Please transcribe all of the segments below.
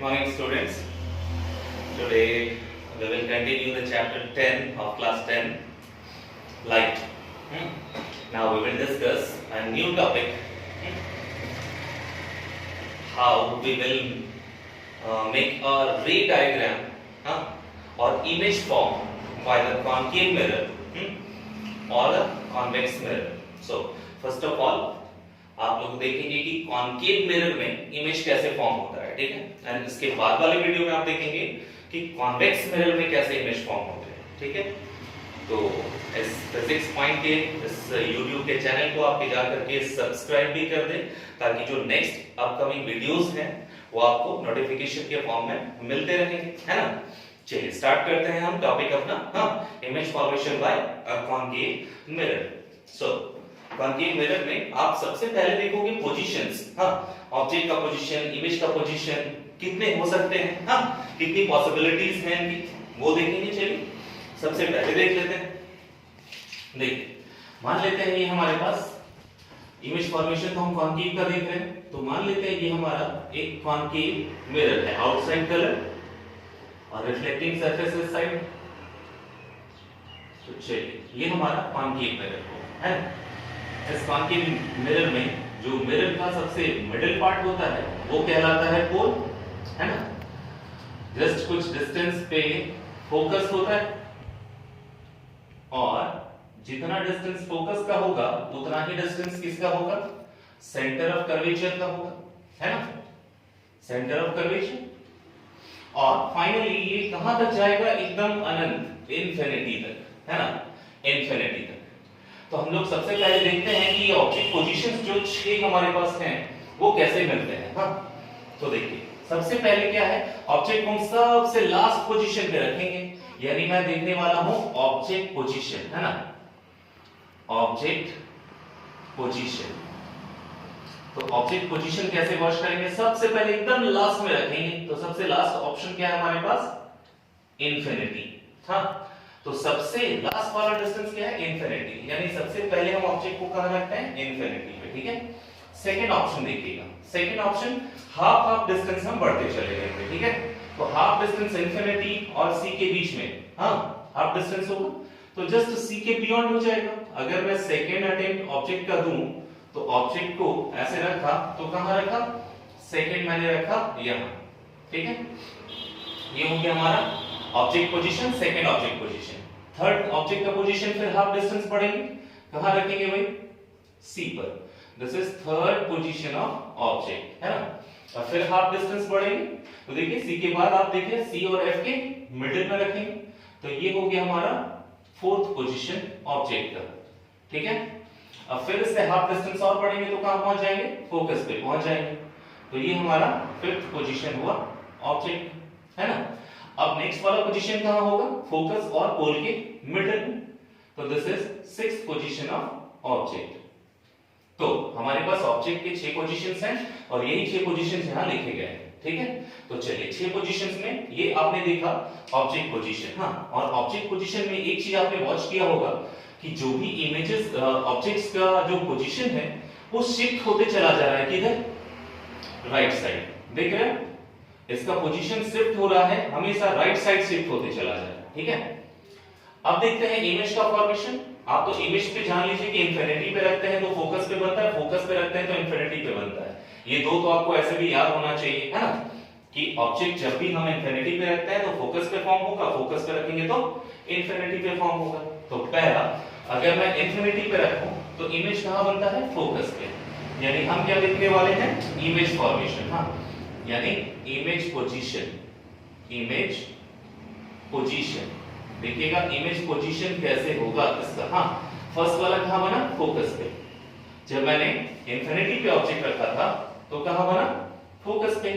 Good morning, students. Today we will continue the chapter 10 of class 10, light. Now we will discuss a new topic, how we will make a ray diagram or image formed by the concave mirror or a convex mirror. So first of all आप लोग देखेंगे कि concave mirror में image कैसे form होता है, ठीक है। एंड इसके बाद वाले वीडियो में आप देखेंगे कि कॉन्वेक्स मिरर में कैसे इमेज फॉर्म होते हैं, ठीक है। तो इस फिजिक्स पॉइंट के इस यूट्यूब के चैनल को आप जा करके सब्सक्राइब भी कर दें ताकि जो नेक्स्ट अपकमिंग वीडियोस हैं वो आपको नोटिफिकेशन के फॉर्म में मिलते रहेंगे, है ना। चलिए स्टार्ट करते हैं हम टॉपिक अपना, image formation by a concave mirror. So concave mirror में आप सबसे पहले देखोगे पोजीशंस, ऑब्जेक्ट का पोजीशन, इमेज का पोजीशन कितने हो सकते हैं, कितनी पॉसिबिलिटीज हैं इनकी वो देखेंगे। चलिए सबसे पहले देख लेते हैं। देखिए मान लेते हैं ये हमारे पास इमेज फॉर्मेशन तो हम कॉन्केव का देख रहे हैं, तो मान लेते हैं ये हमारा एक कॉन्केव मिरर है, आउटसाइड कलर और रिफ्लेक्टिंग सरफेस इस साइड। तो चलिए ये हमारा कॉन्केव मिरर है। इस कॉन्केव मिरर में जो मिरर का सबसे मिडिल पार्ट होता है वो कहलाता है पोल, है ना। जस्ट कुछ डिस्टेंस पे फोकस होता है और जितना डिस्टेंस फोकस का होगा उतना ही डिस्टेंस किसका होगा, सेंटर ऑफ कर्वेचर का होगा, है ना, सेंटर ऑफ कर्वेचर। और फाइनली ये कहां तक जाएगा, एकदम अनंत, इंफिनिटी तक, है ना, इंफिनिटी तक। तो हम लोग सबसे पहले देखते हैं कि ये ऑब्जेक्ट पोजीशंस जो 6 हमारे पास हैं वो कैसे मिलते हैं। तो देखिए सबसे पहले क्या है, ऑब्जेक्ट को हम सबसे लास्ट पोजीशन पे रखेंगे, यानी मैं देखने वाला हूं ऑब्जेक्ट पोजीशन, है ना, ऑब्जेक्ट पोजीशन। तो ऑब्जेक्ट पोजीशन कैसे वॉच करेंगे, सबसे पहले एकदम लास्ट में रखेंगे। तो सबसे लास्ट ऑप्शन क्या है हमारे पास, इंफिनिटी। तो सबसे लास्ट वाला डिस्टेंस क्या है, इंफिनिटी, यानी सबसे पहले हम ऑब्जेक्ट को कहां रखते हैं, इंफिनिटी पे, ठीक है। सेकंड ऑप्शन देखिएगा, second option half half distance हम बढ़ते चले जाएंगे, ठीक है। तो हाफ डिस्टेंस इंफिनिटी और सी के बीच में हाफ डिस्टेंस होगा, तो जस्ट सी के बियॉन्ड हो जाएगा। अगर मैं सेकंड अटेम्प्ट ऑब्जेक्ट का दूं तो ऑब्जेक्ट को ऐसे रखा तो कहां रखा, सेकंड मैंने रखा यहां, ठीक है। ये हो गया हमारा object position, second object position. Third object का पोजीशन फिर हाफ डिस्टेंस बढ़ेंगे, कहां रखेंगे भाई, सी पर। This is third position of object, है ना। और फिर हाफ डिस्टेंस बढ़ेंगे, तो देखिए सी के बाद आप देखिए सी और एफ के मिडिल में रखेंगे, तो ये हो गया हमारा फोर्थ पोजीशन ऑब्जेक्ट का, ठीक है। अब फिर इससे हाफ डिस्टेंस और बढ़ेंगे तो कहां पहुंच जाएंगे, फोकस पे पहुंच जाएंगे। तो ये हमारा फिफ्थ पोजीशन हुआ ऑब्जेक्ट, है ना। अब नेक्स्ट वाला पोजीशन कहां होगा, फोकस और पोल के मिडिल में। तो this is sixth position of object. तो हमारे पास ऑब्जेक्ट के 6 पोजीशंस हैं और यही 6 पोजीशंस यहां लिखे गए हैं, ठीक है। तो चलिए 6 पोजीशंस में ये आपने देखा ऑब्जेक्ट पोजीशन, और ऑब्जेक्ट पोजीशन में एक चीज आपने वॉच किया होगा कि जो भी इमेजेस ऑब्जेक्ट्स का जो पोजीशन है वो शिफ्ट होते चला जा रहा है, किधर, राइट साइड, देख रहे हैं, इसका पोजीशन शिफ्ट हो रहा है, हमेशा राइट साइड शिफ्ट होते चला जा रहा है, ठीक है। अब देखते हैं इमेज का फॉर्मेशन। आप तो इमेज पे जान लीजिए कि इंफिनिटी पे रखते हैं तो फोकस पे बनता है, फोकस पे रखते हैं तो इंफिनिटी पे बनता है। ये दो तो आपको ऐसे भी याद होना चाहिए, है ना, कि ऑब्जेक्ट जब भी हम इंफिनिटी पे रखते हैं तो फोकस पे फॉर्म होगा, फोकस पे रखेंगे तो इंफिनिटी पे फॉर्म होगा। तो पहला, अगर मैं इंफिनिटी पे रखूं तो इमेज कहां बनता है, फोकस पे, यानी हम क्या लिखने वाले हैं, इमेज फॉर्मेशन, यानी इमेज पोजीशन, इमेज पोजीशन। देखिएगा इमेज पोजीशन कैसे होगा इसका, फर्स्ट वाला कहां बना, फोकस पे। जब मैंने इंफिनिटी पे ऑब्जेक्ट रखा था तो कहां बना, फोकस पे।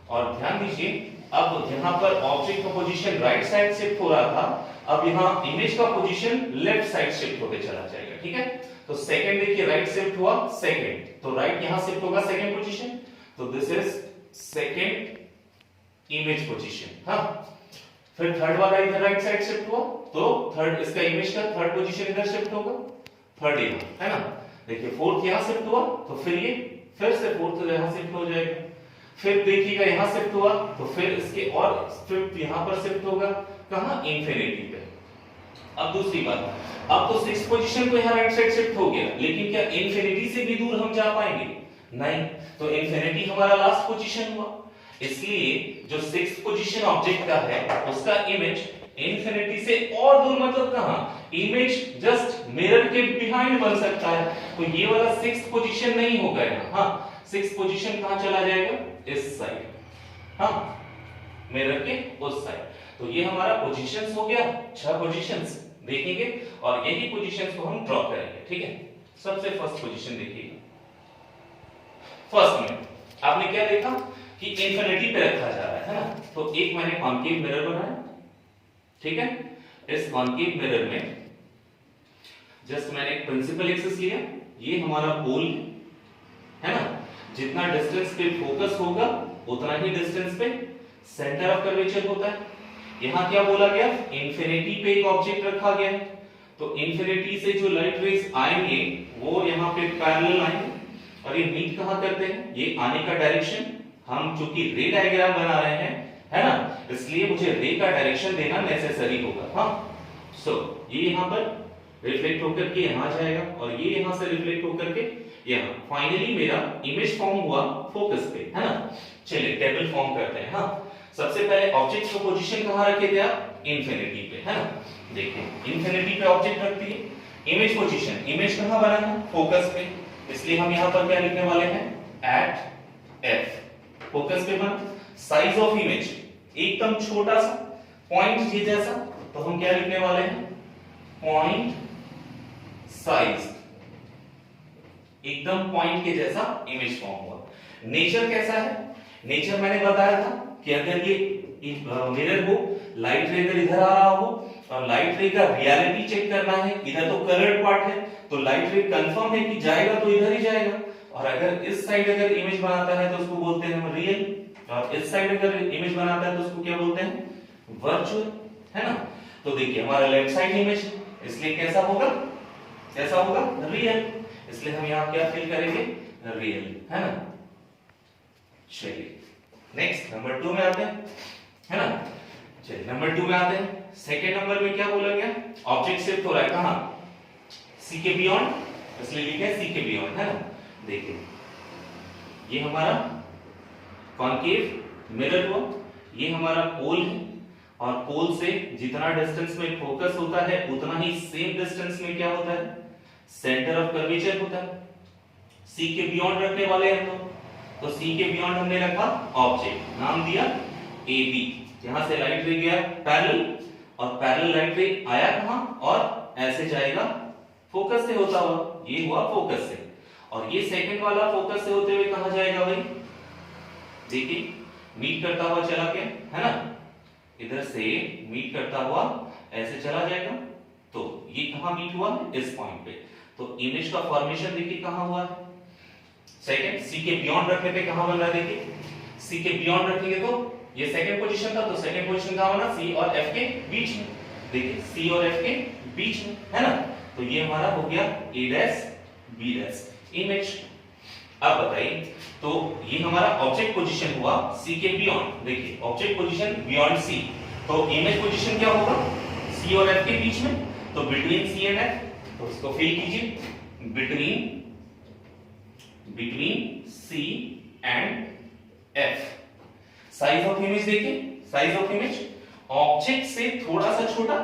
और ध्यान दीजिए अब यहां पर ऑब्जेक्ट का पोजीशन राइट साइड शिफ्ट हो रहा था, अब यहां इमेज का पोजीशन लेफ्ट साइड शिफ्ट होते चला जाएगा, ठीक है। तो सेकंड देखिए राइट शिफ्ट हुआ, सेकंड, तो राइट यहां शिफ्ट होगा सेकंड पोजीशन, तो this is second image position. फिर थर्ड वाला इधर राइट साइड शिफ्ट हुआ तो थर्ड, इसका इमेज का थर्ड पोजीशन इधर शिफ्ट होगा, थर्ड यहां, है ना। देखिए फोर्थ यहां शिफ्ट हुआ तो फिर ये फिर से फोर्थ यहां शिफ्ट हो जाएगा। फिर देखिएगा यहां शिफ्ट हुआ तो फिर इसके और शिफ्ट यहां पर शिफ्ट होगा कहां, इंफिनिटी पे। अब दूसरी बात, अब तो 6 पोजीशन को यहां राइट साइड शिफ्ट हो गया, लेकिन क्या इंफिनिटी से भी दूर हम जा पाएंगे? नहीं, तो इंफिनिटी हमारा लास्ट पोजीशन हुआ, इसलिए जो 6th पोजीशन ऑब्जेक्ट का है उसका इमेज इंफिनिटी से और दूर, मतलब कहां, इमेज जस्ट मिरर के बिहाइंड बन सकता है। तो ये वाला 6th पोजीशन नहीं होगा यहां, हां 6th पोजीशन कहां चला जाएगा, इस साइड, हां मिरर के उस साइड। तो ये हमारा पोजीशंस हो गया, 6 पोजीशंस देखेंगे और यही पोजीशंस को हम ड्रॉ करेंगे, ठीक है। सबसे फर्स्ट पोजीशन देखिएगा, फर्स्ट में आपने क्या देखा कि इंफिनिटी पे रखा जा रहा है ना, तो एक मैंने कॉन्केव मिरर बनाया, ठीक है। इस कॉन्केव मिरर में जस्ट मैंने एक प्रिंसिपल एक्सिस लिया, ये हमारा पोल है ना, जितना डिस्टेंस पे फोकस होगा उतना ही डिस्टेंस पे सेंटर ऑफ कर्वेचर होता है। यहां क्या बोला गया, इंफिनिटी पे एक ऑब्जेक्ट रखा गया है, तो इंफिनिटी से जो लाइट रेज आएंगे वो यहां पे पैरेलल आएंगे और ये मीट कहां करते हैं, ये आने का डायरेक्शन, हम चूंकि रे डायग्राम बना रहे हैं है ना, इसलिए मुझे रे का डायरेक्शन देना नेसेसरी होगा, हाँ। सो ये यहां पर रिफ्लेक्ट होकर के यहां जाएगा और ये यहां से रिफ्लेक्ट होकर के यहां, फाइनली मेरा इमेज फॉर्म हुआ फोकस पे, है ना। चलिए टेबल फॉर्म करते हैं, हाँ। सबसे पहले ऑब्जेक्ट को पोजीशन कहां रखे थे आप, इंफिनिटी पे, है ना। देखिए इंफिनिटी पे ऑब्जेक्ट रख दिए, इमेज पोजीशन, इमेज कहां बना है, फोकस पे, इसलिए हम यहां पर क्या लिखने वाले हैं, एट एफ, फोकस पे बना। साइज ऑफ इमेज एकदम छोटा सा पॉइंट ये जैसा, तो हम क्या लिखने वाले हैं, पॉइंट साइज, एकदम पॉइंट के जैसा इमेज फॉर्म हुआ। नेचर कैसा है, नेचर मैंने बताया था कि अगर ये मिरर हो, लाइट रे अगर इधर आ रहा हो और लाइट रे का रियलिटी चेक करना है, इधर तो कलर्ड पार्ट है तो लाइट रे कंफर्म है कि जाएगा तो इधर ही जाएगा, और अगर इस साइड अगर इमेज बनाता है तो उसको बोलते हैं हम रियल, और इस साइड अगर इमेज बनाता है तो उसको क्या बोलते हैं, वर्चुअल, है ना। तो देखिए हमारा लेफ्ट साइड इमेज, इसलिए कैसा होगा, कैसा होगा, रियल, इसलिए हम यहां क्या फिल करेंगे, रियल, है ना। चलिए नेक्स्ट नंबर 2 में आते हैं, है ना। चलिए नंबर 2 में आते हैं। सेकंड नंबर में क्या बोला गया, ऑब्जेक्ट शिफ्ट हो रहा है कहां, सी के बियॉन्ड, इसलिए लिखे है सी के बियॉन्ड, है ना। देखिए ये हमारा कॉन्केव मिरर हुआ, ये हमारा पोल है, और पोल से जितना डिस्टेंस में फोकस होता है उतना ही सेम डिस्टेंस में क्या होता है, सेंटर ऑफ कर्वेचर होता है। सी के बियॉन्ड रखने वाले हैं तो सी के बियॉन्ड हमने रखा ऑब्जेक्ट, नाम दिया ए बी, यहां से लाइट रे गया पैरेलल, और पैरेलल लाइट रे आया कहां, और ऐसे जाएगा फोकस से होता हुआ, ये हुआ फोकस से, और ये सेकंड वाला फोकस से होते हुए कहां जाएगा भाई, देखिए मीट करता हुआ चला गया, है ना, इधर से मीट करता हुआ ऐसे चला जाएगा, तो ये कहां मीट हुआ, इस पॉइंट पे। तो इमेज का फॉर्मेशन देखिए कहां हुआ है, सेकंड सी के बियॉन्ड रखने पे कहां बन रहा है, देखिए सी के बियॉन्ड रखेंगे तो ये सेकंड पोजीशन था, तो सेकंड पोजीशन कहां बना, सी और एफ के बीच में, देखिए सी और एफ के बीच में, है ना। तो ये हमारा हो गया ए डैश बी डैश इमेज। अब बताइए, तो ये हमारा ऑब्जेक्ट पोजीशन हुआ सी के बियॉन्ड, देखिए ऑब्जेक्ट पोजीशन बियॉन्ड सी, तो इमेज पोजीशन क्या होगा, सी और एफ के बीच में, तो बिटवीन सी एंड एफ, तो इसको फिल कीजिए, between C and F. Size of image देखिए, साइज ऑफ इमेज ऑब्जेक्ट से थोड़ा सा छोटा,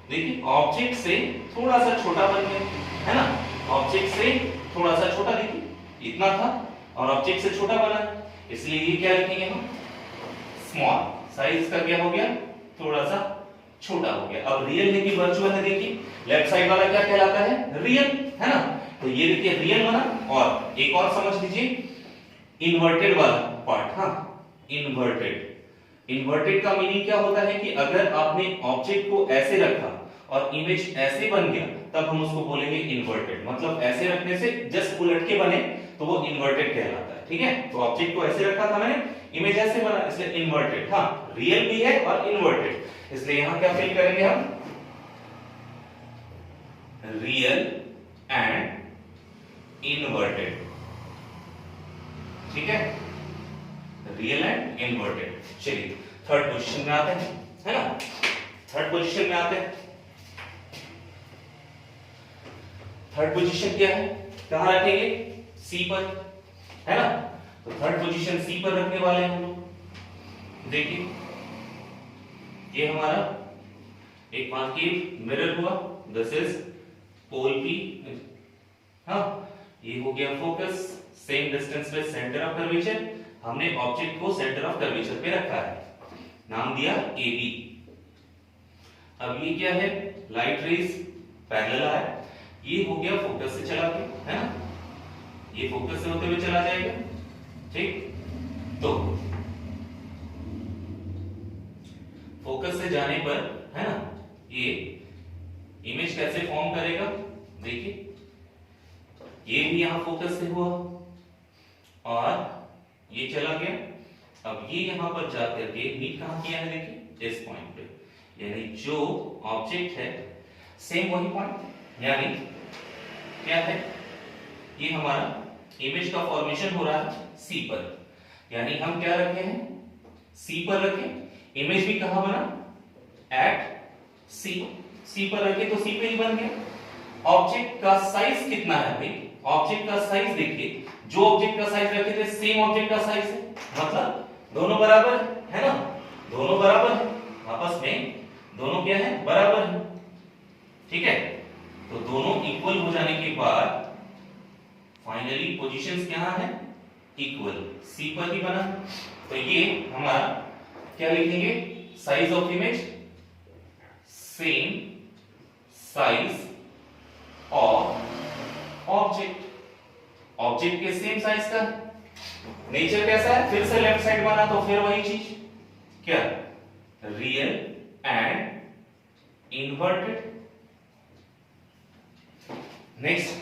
देखिए ऑब्जेक्ट से थोड़ा सा छोटा बन गया, है ना, ऑब्जेक्ट से थोड़ा सा छोटा, देखिए इतना था और ऑब्जेक्ट से छोटा बना, इसलिए ये क्या लिखेंगे हम, स्मॉल, साइज का क्या हो गया, थोड़ा सा छोटा हो गया। अब रियल है कि वर्चुअल है, देखिए लेफ्ट साइड वाला क्या कहलाता है, रियल, है ना, तो ये देखिए रियल बना। और एक और समझ लीजिए, इन्वर्टेड वाला पार्ट, हाँ इन्वर्टेड का मीनिंग क्या होता है कि अगर आपने ऑब्जेक्ट को ऐसे रखा और इमेज ऐसे बन गया तब हम उसको बोलेंगे इन्वर्टेड, मतलब ऐसे रखने से जस्ट उलट के बने तो वो इन्वर्टेड कहलाता है, ठीक है। तो ऑब्जेक्ट को ऐसे रखा था मैंने, इमेज ऐसे बना, इसलिए इन्वर्टेड, हाँ रियल भी है और इन्वर्टेड, इसलिए यहां क्या फिल करेंगे हम, रियल एंड इन्वर्टेड, ठीक है, रियल एंड इन्वर्टेड। चलिए थर्ड पोजीशन में आते हैं, है ना। थर्ड पोजीशन में आते हैं। थर्ड पोजीशन क्या है, कहां रखेंगे, सी पर, है ना। तो थर्ड पोजीशन सी पर रखने वाले हैं हम लोग। देखिए ये हमारा एक कॉन्केव मिरर हुआ, दिस इज पोल पी, हाँ ये हो गया फोकस, सेम डिस्टेंस पे सेंटर ऑफ कर्वेचर, हमने ऑब्जेक्ट को सेंटर ऑफ कर्वेचर पे रखा है, नाम दिया ए बी। अब ये क्या है, लाइट रेज पैरेलल आ है, ये हो गया फोकस से चला के, है ना, ये फोकस से होते हुए चला जाएगा, ठीक। तो फोकस से जाने पर, है ना, ये इमेज कैसे फॉर्म करेगा, देखिए ये भी यहां फोकस से हुआ और ये चला गया। अब ये यहां पर जाकर के मीट कहां किया है, देखिए इस पॉइंट पे, यानी जो ऑब्जेक्ट है सेम वही पॉइंट, यानी क्या है, ये हमारा इमेज का फॉर्मेशन हो रहा है सी पर, यानी हम क्या रखे हैं, सी पर रखे, इमेज भी कहां बना, एट सी, सी पर रखे तो सी पे ही बन गया। ऑब्जेक्ट का साइज कितना है भाई, ऑब्जेक्ट का साइज देखिए, जो ऑब्जेक्ट का साइज रखे थे सेम ऑब्जेक्ट का साइज है, मतलब दोनों बराबर है ना, दोनों बराबर है, आपस में दोनों क्या है, बराबर है, ठीक है। तो दोनों इक्वल हो जाने के बाद फाइनली पोजीशंस क्या है, इक्वल, सी पर ही बना। तो ये हमारा क्या लिखेंगे, size of image, same size of object, object के सेम साइज का, नेचर कैसा है, फिर से लेफ्ट साइड बना तो फिर वही चीज, क्या, real and inverted. Next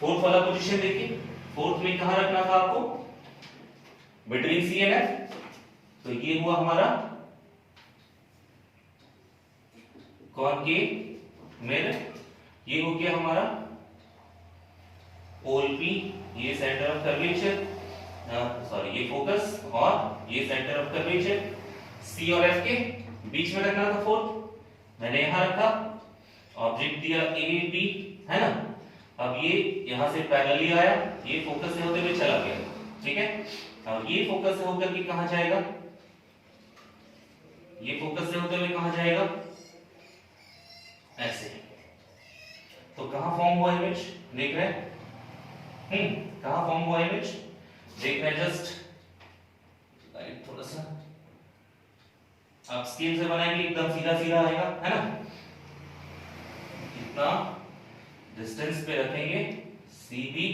fourth वाला पोजीशन देखिए, फोर्थ में कहां रखना था आपको, बिटवीन सी एंड एफ, तो ये हुआ हमारा कॉनकेव मिरर, ये हो गया हमारा पोल पी, ये सेंटर ऑफ कर्वेचर, सॉरी ये फोकस और ये सेंटर ऑफ कर्वेचर, सी और एफ के बीच में रखना था फोर्थ, मैंने यहां रखा, ऑब्जेक्ट दिया ए बी, है ना। अब ये यहां से पैरेलली आया, ये फोकस से होते हुए चला गया, ठीक है। अब ये फोकस से होकर के कहां जाएगा, ये फोकस से होते हुए कहां जाएगा, ऐसे। तो कहां फॉर्म हुआ इमेज, देख रहे हैं, कहां फॉर्म हुआ इमेज, देख रहे हैं, जस्ट लाइट थोड़ा सा आप स्केल से बनाएंगे एकदम सीधा सीधा आएगा, है ना। इतना डिस्टेंस पे रखेंगे सी बी,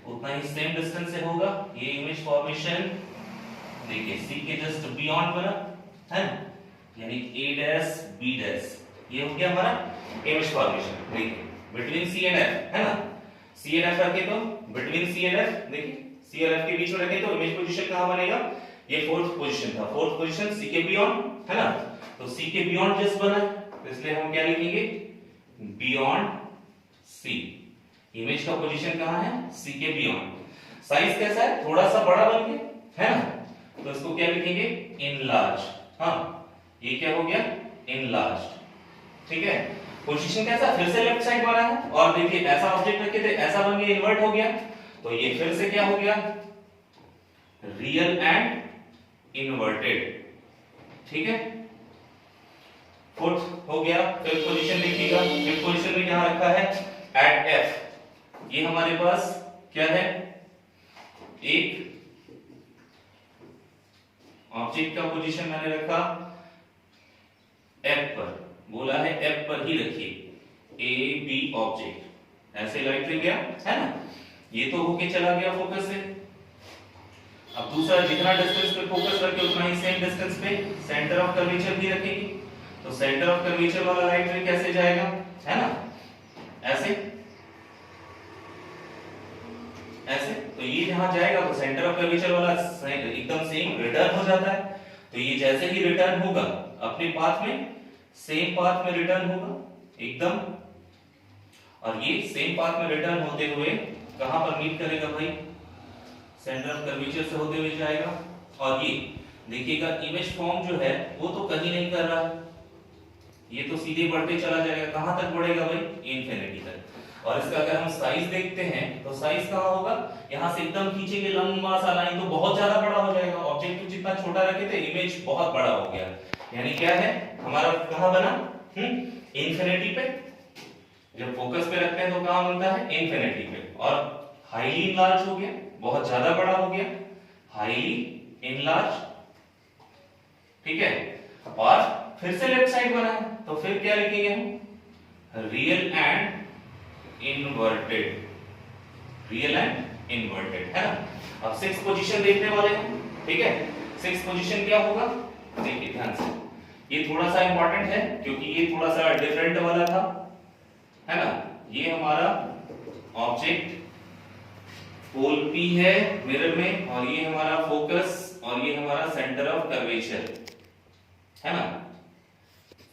उतना ही सेम डिस्टेंस से होगा, ये इमेज फॉर्मेशन देखिए सी के जस्ट बियॉन्ड बना, है ना, यानी ए डैश बी डैश, ये हो गया हमारा इमेज फॉर्मेशन। देखिए बिटवीन सी एंड एफ, है ना, सी एंड एफ रखे तो बिटवीन सी एंड एफ, देखिए सी और एफ के बीच में रखे तो इमेज पोजीशन कहां बनेगा, ये फोर्थ पोजीशन था, फोर्थ पोजीशन सी के बियॉन्ड, है ना। तो सी के बियॉन्ड जस्ट बना, तो इसलिए हम क्या लिखेंगे, बियॉन्ड सी, इमेज का पोजीशन कहां है, सी के बियॉन्ड। साइज कैसा है, थोड़ा सा बड़ा बन गया, है ना, तो इसको क्या लिखेंगे, इनलार्ज, हाँ ये क्या हो गया, इनलार्ज, ठीक है। पोजीशन कैसा, फिर से लेफ्ट साइड बना है, और देखिए ऐसा ऑब्जेक्ट रखे थे, ऐसा बन गया, इन्वर्ट हो गया, तो ये फिर से क्या हो गया, रियल एंड इन्वर्टेड, ठीक है। फोर्थ हो गया, फिफ्थ पोजीशन देखिएगा, फिफ्थ पोजीशन में यहां रखा है एट एफ, ये हमारे पास क्या है, एक ऑब्जेक्ट का पोजीशन मैंने रखा एफ पर, बोला है एफ पर ही रखिए, ए बी ऑब्जेक्ट, ऐसे लाइट ले गया, है ना, ये तो होके चला गया फोकस से। अब दूसरा, जितना डिस्टेंस पे फोकस रखे उतना ही सेम डिस्टेंस पे सेंटर ऑफ कर्वेचर भी रखेगी, तो सेंटर ऑफ कर्वेचर वाला लाइट रे कैसे जाएगा, है ना, ऐसे ऐसे, तो ये जहां जाएगा तो सेंटर ऑफ कर्वेचर वाला एकदम सेम रिटर्न हो जाता है, तो ये जैसे ही रिटर्न होगा अपने पाथ में, सेम पाथ में रिटर्न होगा एकदम, और ये सेम पाथ में रिटर्न होते हुए कहां पर मीट करेगा भाई, सेंटर ऑफ कर्वेचर से होते हुए जाएगा, और ये देखिएगा इमेज फॉर्म जो है वो तो कहीं नहीं कर रहा है, ये तो सीधे बढ़ते चला जाएगा। कहां तक बढ़ेगा भाई? इंफिनिटी तक। और इसका अगर हम साइज देखते हैं तो साइज कहां होगा? यहां से एकदम खींचेंगे लंबा सा लाइन तो बहुत ज्यादा बड़ा हो जाएगा। ऑब्जेक्ट जितना छोटा रखे थे इमेज बहुत बड़ा हो गया, यानी क्या है हमारा कहां बना? इंफिनिटी पे। जब फोकस पे रखते हैं तो कहां बनता है? इंफिनिटी पे। और हाईली इनलार्ज हो गया, बहुत ज्यादा बड़ा हो गया, हाईली इनलार्ज, ठीक है। और फिर से लेफ्ट साइड बना है तो फिर क्या लिखेंगे हम? Real and inverted, real and inverted, है ना। अब सिक्स पोजीशन देखने वाले हैं, ठीक है। सिक्स पोजीशन क्या होगा? देखिए ध्यान से, ये थोड़ा सा इंपॉर्टेंट है क्योंकि ये थोड़ा सा डिफरेंट वाला था, है ना। ये हमारा ऑब्जेक्ट पोल P है मिरर में, और ये हमारा फोकस, और ये हमारा सेंटर ऑफ कर्वेचर, है ना।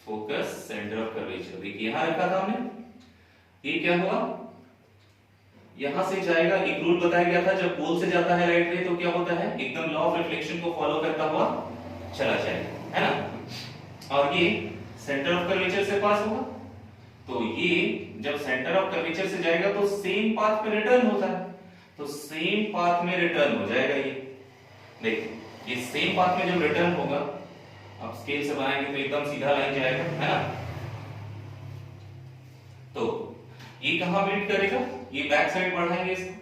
फोकस, सेंटर ऑफ कर्वेचर, देखिए यहां रखा था हमने। ये क्या हुआ? यहां से जाएगा, एक रूल बताया गया था, जब पोल से जाता है राइट रे तो क्या होता है? एकदम लॉ ऑफ रिफ्लेक्शन को फॉलो करता हुआ चला जाएगा, है ना। और ये सेंटर ऑफ कर्वेचर से पास होगा, तो ये जब सेंटर ऑफ कर्वेचर से जाएगा तो सेम पाथ पे रिटर्न होता है, तो सेम पाथ में रिटर्न हो जाएगा। ये देखिए, ये सेम पाथ में जब रिटर्न होगा, अब स्केल से बनाएंगे तो एकदम सीधा लाइन जाएगा, है ना। तो ये कहां मीट करेगा? ये बैक साइड बढ़ाएंगे इसको,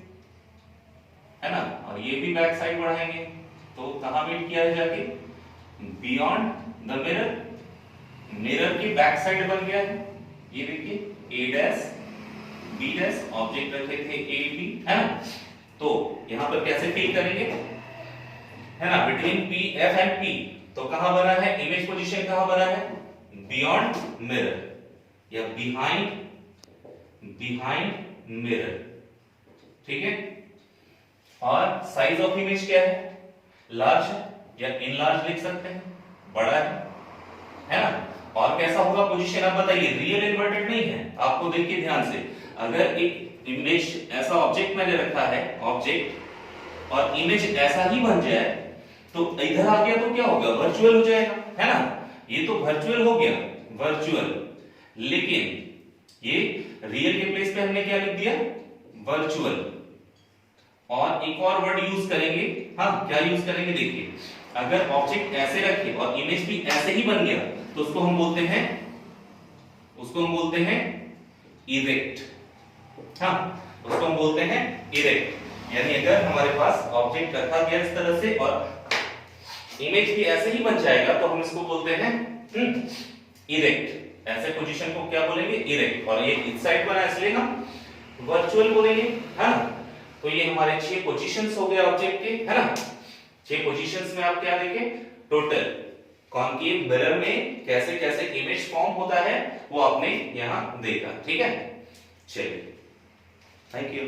है ना, और ये भी बैक साइड बढ़ाएंगे तो कहां मीट किया है जाके? बियॉन्ड द मिरर, मिरर की बैक साइड बन गया है। ये देखिए ए डैश बी डैश, ऑब्जेक्ट रखे थे ए बी, है ना। तो यहां पर कैसे फील करेंगे, है ना, between P F and P, तो कहां बना है? इमेज पोजीशन कहां बना है? बियॉन्ड मिरर या बिहाइंड, बिहाइंड मिरर, ठीक है। और साइज ऑफ इमेज क्या है? लार्ज है या इनलार्ज लिख सकते हैं, बड़ा है ना। और कैसा होगा पोजीशन आप बताइए? रियल इन्वर्टेड नहीं है, आपको देखिए ध्यान से, अगर एक इमेज ऐसा ऑब्जेक्ट मैंने रखा है, ऑब्जेक्ट और इमेज ऐसा ही बन जाए तो इधर आ गया तो क्या होगा? वर्चुअल हो जाएगा, है ना। ये तो वर्चुअल हो गया, वर्चुअल, लेकिन ये रियल के प्लेस पे हमने क्या लिख दिया? वर्चुअल। और एक और वर्ड यूज करेंगे, हाँ क्या यूज करेंगे? देखिए, अगर ऑब्जेक्ट ऐसे रखे और इमेज भी ऐसे ही बन गया तो उसको हम बोलते हैं, उसको हम बोलते हैं इरेक्ट, हाँ उसको हम बोलते हैं इरेक्ट। यानी अगर हमारे पास ऑब्जेक्ट रखा गया इस तरह से और इमेज भी ऐसे ही बन जाएगा तो हम इसको बोलते हैं इरेक्ट। ऐसे पोजीशन को क्या बोलेंगे? इरेक्ट। और ये इस साइड बना इसलिए हम वर्चुअल बोलेंगे, है ना। तो ये हमारे 6 पोजीशंस हो गए ऑब्जेक्ट के, है ना। 6 पोजीशंस में आप क्या देखें? टोटल कॉन्केव मिरर में कैसे कैसे इमेज फॉर्म होता है वो आपने यहां देखा, ठीक है। चलिए, थैंक यू।